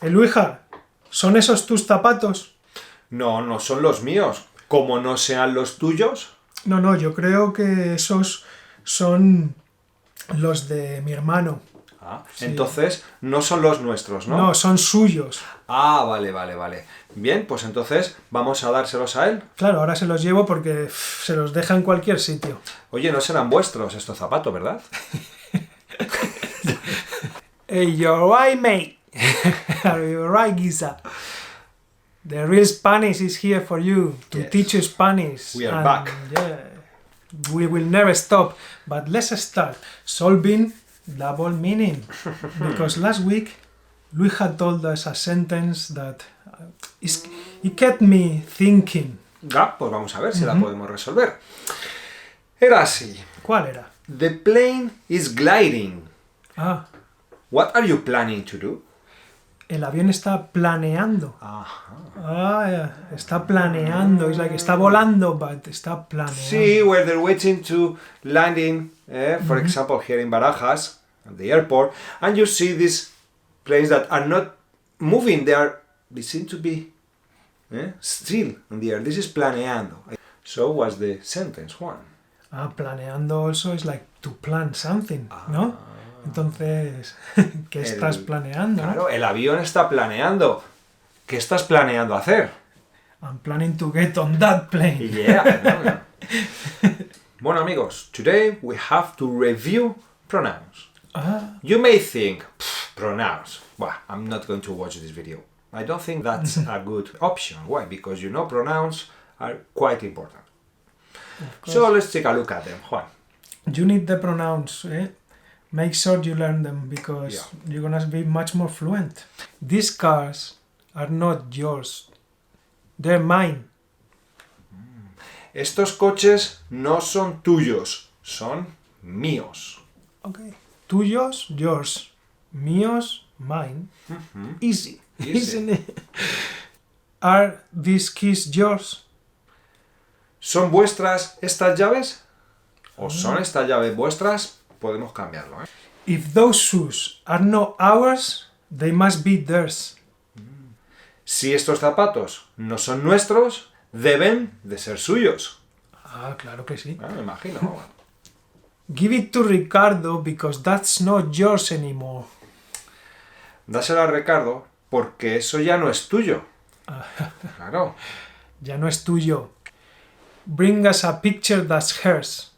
Luija, ¿son esos tus zapatos? No, no son los míos. Como no sean los tuyos. No, yo creo que esos son los de mi hermano. Ah, Sí. Entonces no son los nuestros, ¿no? No, son suyos. Ah, vale. Bien, pues entonces vamos a dárselos a él. Claro, ahora se los llevo porque se los deja en cualquier sitio. Oye, no serán vuestros estos zapatos, ¿verdad? Hey, you're right, mate. Are you right, Giza? The real Spanish is here for you to Yes. teach you Spanish. We are back. Yeah, we will never stop. But let's start solving double meaning. Because last week, Luija told us a sentence that it kept me thinking. Ah, pues vamos a ver si la podemos resolver. Era así. ¿Cuál era? The plane is gliding. Ah, What are you planning to do? el avión está planeando. Ajá. Ah, yeah, está planeando. Es like está volando, but está planeando. See, where they're waiting to landing, for example, here in Barajas, at the airport, and you see these planes that are not moving, they seem to be still in the air. This is planeando. So what's the sentence, Juan? Ah, planeando also is like to plan something, ¿no? Entonces, ¿qué estás planeando? Claro, el avión está planeando. ¿Qué estás planeando hacer? I'm planning to get on that plane. Yeah. Bueno, amigos, today we have to review pronouns. Ah, You may think, pronouns. Well, I'm not going to watch this video. I don't think that's a good option. Why? Because you know pronouns are quite important. So let's take a look at them, Juan. you need the pronouns, eh? Make sure you learn them because you're gonna be much more fluent. These cars are not yours. They're mine. Estos coches no son tuyos, son míos. Okay. Tuyos, yours. Míos, mine. Easy. Easy. Isn't it? Are these keys yours? ¿Son vuestras estas llaves? ¿O son estas llaves vuestras? Podemos cambiarlo, ¿eh? If those shoes are not ours, they must be theirs. Si estos zapatos no son nuestros, deben de ser suyos. Ah, claro que sí. Ah, me imagino. Give it to Ricardo because that's not yours anymore. Dáselo a Ricardo porque eso ya no es tuyo. Claro. Ya no es tuyo. Bring us a picture that's hers.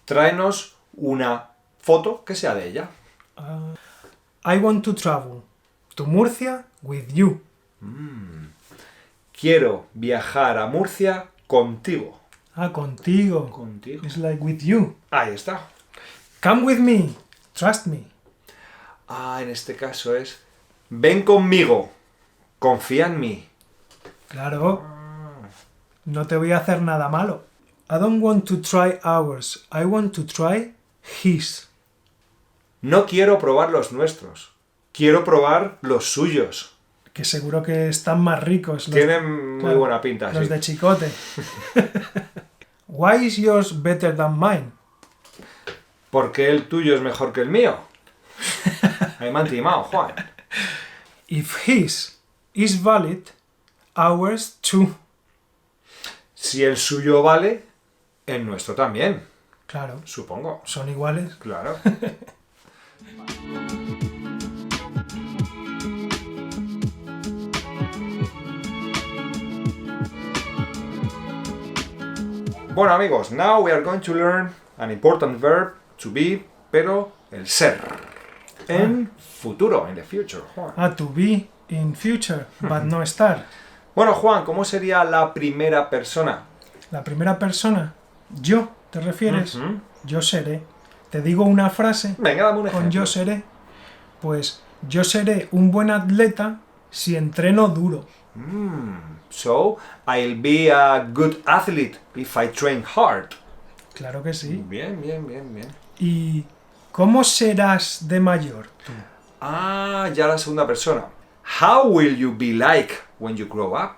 Tráenos una foto que sea de ella. I want to travel to Murcia with you. Quiero viajar a Murcia contigo. Ah, contigo. Contigo. It's like with you. Ahí está. Come with me. Trust me. Ah, en este caso es ven conmigo. Confía en mí. Claro. No te voy a hacer nada malo. I don't want to try ours. I want to try his. No quiero probar los nuestros. Quiero probar los suyos. Que seguro que están más ricos. Tienen muy claro, buena pinta, los sí. de chicote. Why is yours better than mine? ¿Por qué el tuyo es mejor que el mío? Ahí me han timado, Juan. If his is valid, ours too. Si el suyo vale, el nuestro también. Claro, Supongo. son iguales. Claro. Bueno, amigos, now we are going to learn an important verb, to be, pero el ser. En futuro, in the future, Juan. Ah, to be in future, but no estar. Bueno, Juan, ¿cómo sería la primera persona? La primera persona, yo, ¿te refieres? Ujú. Yo seré. Te digo una frase Venga, dame un ejemplo. con yo seré. Pues yo seré un buen atleta si entreno duro. So, I'll be a good athlete if I train hard. Claro que sí. Bien. ¿Y cómo serás de mayor tú? Ah, ya la segunda persona. How will you be like when you grow up?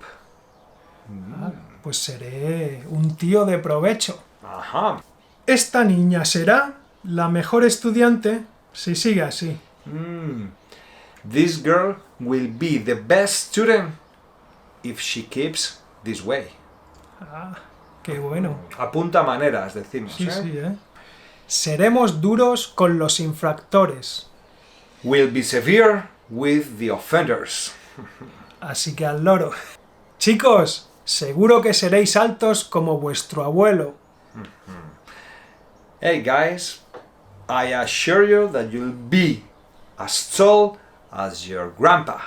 Pues seré un tío de provecho. Ajá. Esta niña será la mejor estudiante si sigue así. This girl will be the best student if she keeps this way. Ah, qué bueno. Apunta maneras, decimos. Sí, sí, ¿eh? Seremos duros con los infractores. Will be severe with the offenders. Así que al loro. Chicos, seguro que seréis altos como vuestro abuelo. Hey guys, I assure you that you'll be as tall as your grandpa.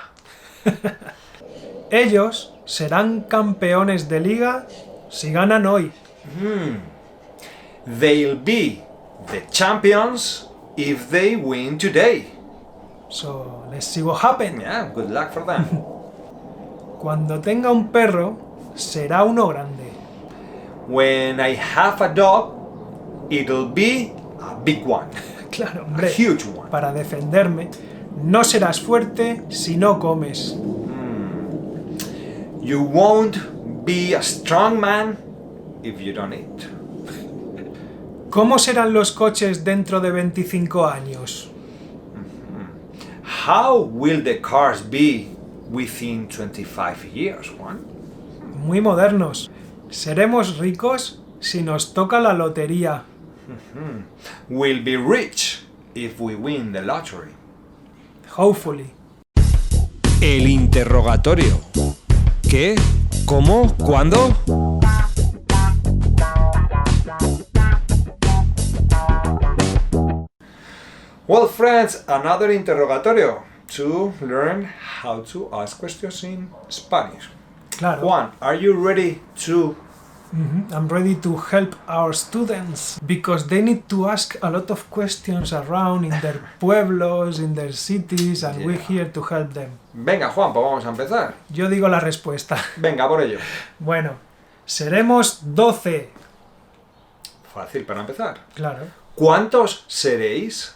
Ellos serán campeones de liga si ganan hoy. They'll be the champions if they win today. So, let's see what happens. Yeah, good luck for them. Cuando tenga un perro, será uno grande. When I have a dog, it'll be a big one. Claro, A hombre. huge one. Para defenderme, no serás fuerte si no comes. You won't be a strong man if you don't eat. ¿Cómo serán los coches dentro de 25 años? How will the cars be within 25 years, Juan? Muy modernos. Seremos ricos si nos toca la lotería. We'll be rich if we win the lottery. Hopefully. El interrogatorio. ¿Qué? ¿Cómo? ¿Cuándo? Well, friends, another interrogatorio to learn how to ask questions in Spanish. Claro. Juan, are you ready to... I'm ready to help our students because they need to ask a lot of questions around in their pueblos, in their cities, and we're here to help them. Venga, Juan, pues vamos a empezar. Yo digo la respuesta. Venga, por ello. Bueno, seremos 12. Fácil para empezar. Claro, ¿Cuántos seréis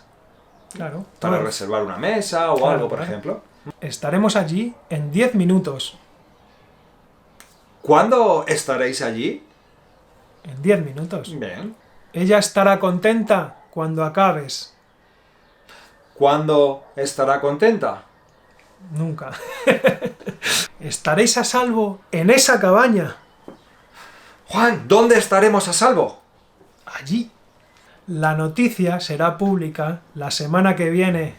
claro. para Todos. reservar una mesa o Claro, algo, por claro. ejemplo? Estaremos allí en 10 minutos. ¿Cuándo estaréis allí? En 10 minutos. Bien. Ella estará contenta cuando acabes. ¿Cuándo estará contenta? Nunca. Estaréis a salvo en esa cabaña. Juan, ¿dónde estaremos a salvo? Allí. La noticia será pública la semana que viene.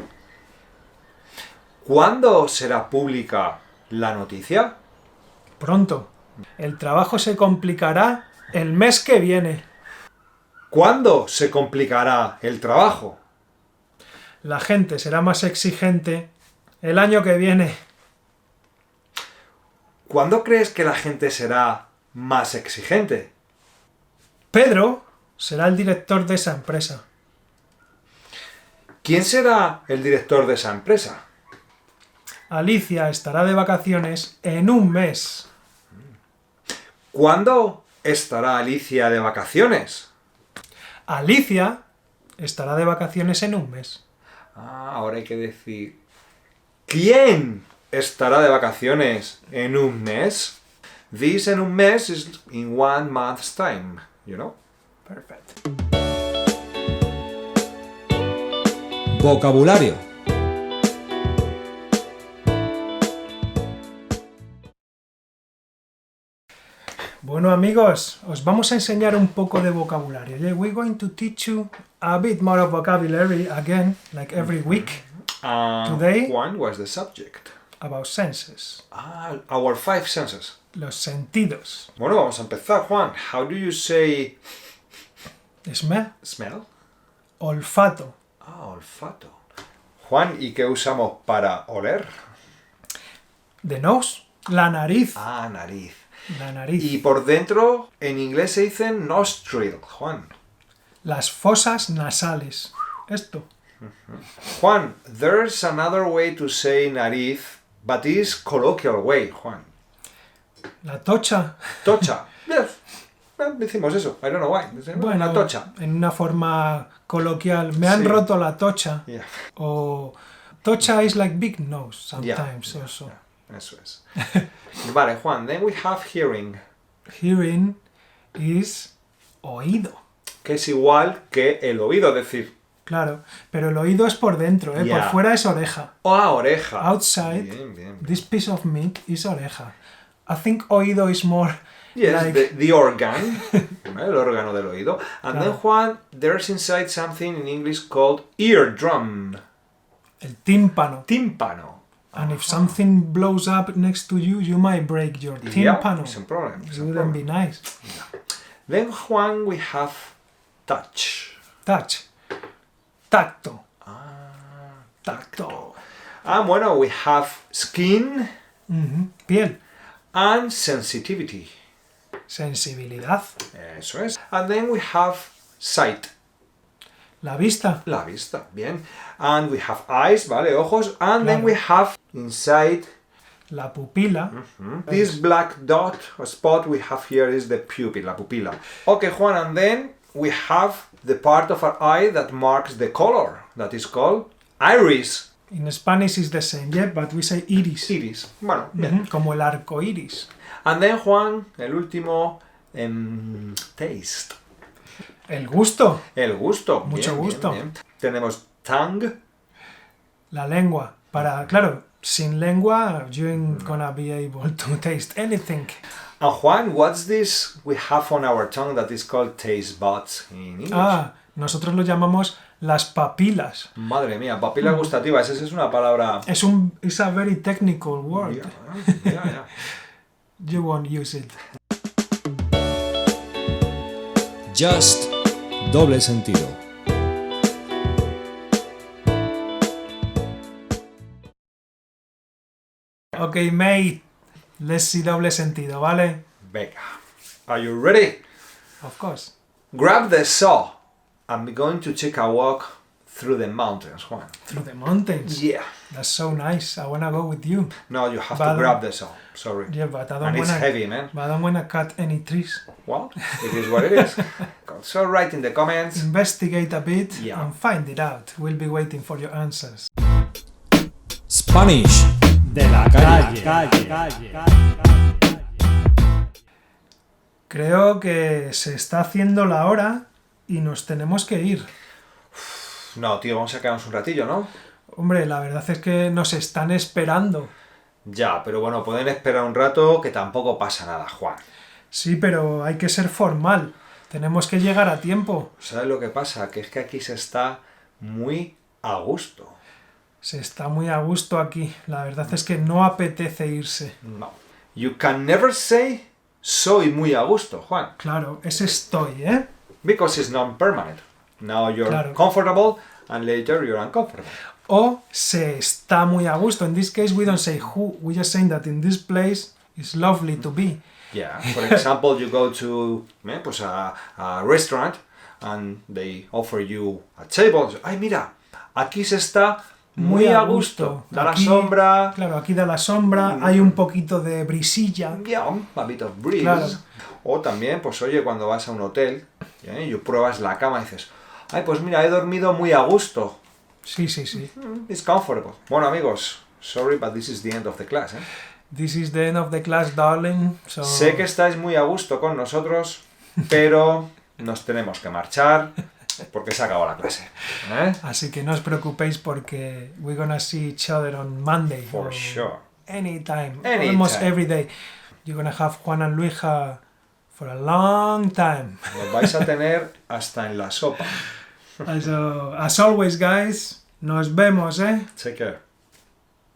¿Cuándo será pública la noticia? Pronto. El trabajo se complicará el mes que viene. ¿Cuándo se complicará el trabajo? La gente será más exigente el año que viene. ¿Cuándo crees que la gente será más exigente? Pedro será el director de esa empresa. ¿Quién será el director de esa empresa? Alicia estará de vacaciones en un mes. ¿Cuándo estará Alicia de vacaciones? Alicia estará de vacaciones en un mes. Ahora hay que decir... ¿Quién estará de vacaciones en un mes? This en un mes is in 1 month's time, you know? Perfect. Vocabulario. Bueno amigos, os vamos a enseñar un poco de vocabulario. Yeah, we're going to teach you a bit more of vocabulary again, like every week, Today- Juan was the subject. about senses, Our 5 senses. los sentidos. Bueno, vamos a empezar, Juan. How do you say Smell, smell? olfato, Olfato. Juan, ¿y qué usamos para oler? the nose, la nariz, Nariz. la nariz, Y por dentro, en inglés se dice nostril, Juan. las fosas nasales. Esto. Juan, there's another way to say nariz, but it's colloquial way, Juan. La tocha. Tocha. Yes. Decimos eso. I don't know why. Decimos Bueno, una tocha. en una forma coloquial. Me han Sí. roto la tocha. Yeah. O tocha is like big nose sometimes Yeah. also. Eso es. Vale, Juan. Then we have hearing, Hearing is oído. que es igual que el oído, es decir, Claro, pero el oído es por dentro, ¿eh? Yeah. Por fuera es oreja. Oreja. Outside, Bien. this piece of meat is oreja. I think oído is more Yes, like... the organ, el órgano del oído. And Claro. then, Juan, there's inside something in English called eardrum, el tímpano. tímpano. And if something blows up next to you, you might break your Yeah, tímpano. it's a problem. It wouldn't be nice. Then, Juan, we have touch. Touch. Tacto. Tacto. And bueno, we have skin Piel. and sensitivity. Sensibilidad. Eso es. And then we have sight. La vista. La vista, bien. And we have eyes, ¿vale? Ojos. And then Claro. we have inside. La pupila. This black dot or spot we have here is the pupil, la pupila. Okay, Juan, and then we have the part of our eye that marks the color. That is called iris. In Spanish is the same, yeah, but we say iris. Iris. Bueno, bien. Como el arco iris. And then, Juan, el último, taste. El gusto. El gusto. Mucho Bien, gusto. bien. Tenemos tongue. La lengua. Claro, sin lengua, you ain't gonna be able to taste anything. And Juan, what's this we have on our tongue that is called taste buds in English? Nosotros lo llamamos las papilas. Madre mía, papilas gustativas, esa es una palabra... It's a very technical word. Yeah. You won't use it. Just doble sentido. Okay, mate. Let's see doble sentido, ¿vale? Venga. Are you ready? Of course. Grab the saw. I'm going to take a walk through the mountains, Juan. Through the mountains. Yeah. That's so nice. I wanna go with you. No, you have But- to grab the saw. Sorry. Yeah, but I And don't it's wanna. heavy, man. But I don't wanna cut any trees. Well, it is what it is. So write in the comments. Investigate a bit Yeah. and find it out. We'll be waiting for your answers. Spanish De la calle. Creo que se está haciendo la hora y nos tenemos que ir. No, tío, vamos a quedarnos un ratillo, ¿no? Hombre, la verdad es que nos están esperando. Ya, pero bueno, pueden esperar un rato que tampoco pasa nada, Juan. Sí, pero hay que ser formal. Tenemos que llegar a tiempo. ¿Sabes lo que pasa? Que es que aquí se está muy a gusto. Se está muy a gusto aquí. La verdad es que no apetece irse. No. You can never say soy muy a gusto, Juan. Claro, ese estoy, ¿eh? Because it's non-permanent. Now you're Claro. comfortable and later you're uncomfortable. O se está muy a gusto. In this case, we don't say who. We just saying that in this place it's lovely to be. Yeah. For example, you go to pues a restaurant and they offer you a table. Ay, mira, aquí se está muy a gusto. Da la Aquí- sombra. Claro, aquí da la sombra. Hay un poquito de brisilla. Yeah, a bit of breeze. Claro. O también, pues oye, cuando vas a un hotel y pruebas la cama y dices, ay, pues mira, he dormido muy a gusto. Sí, sí, sí. It's comfortable. Bueno, amigos, sorry, but this is the end of the class. This is the end of the class, darling. So... Sé que estáis muy a gusto con nosotros, pero nos tenemos que marchar porque se acabó la clase. Así que no os preocupéis porque we're gonna see each other on Monday. For or sure. Anytime. Anytime. Almost every day. You're gonna have Juan and Luija for a long time. Nos vais a tener hasta en la sopa. So, as always, guys, nos vemos, ¿eh? Take care.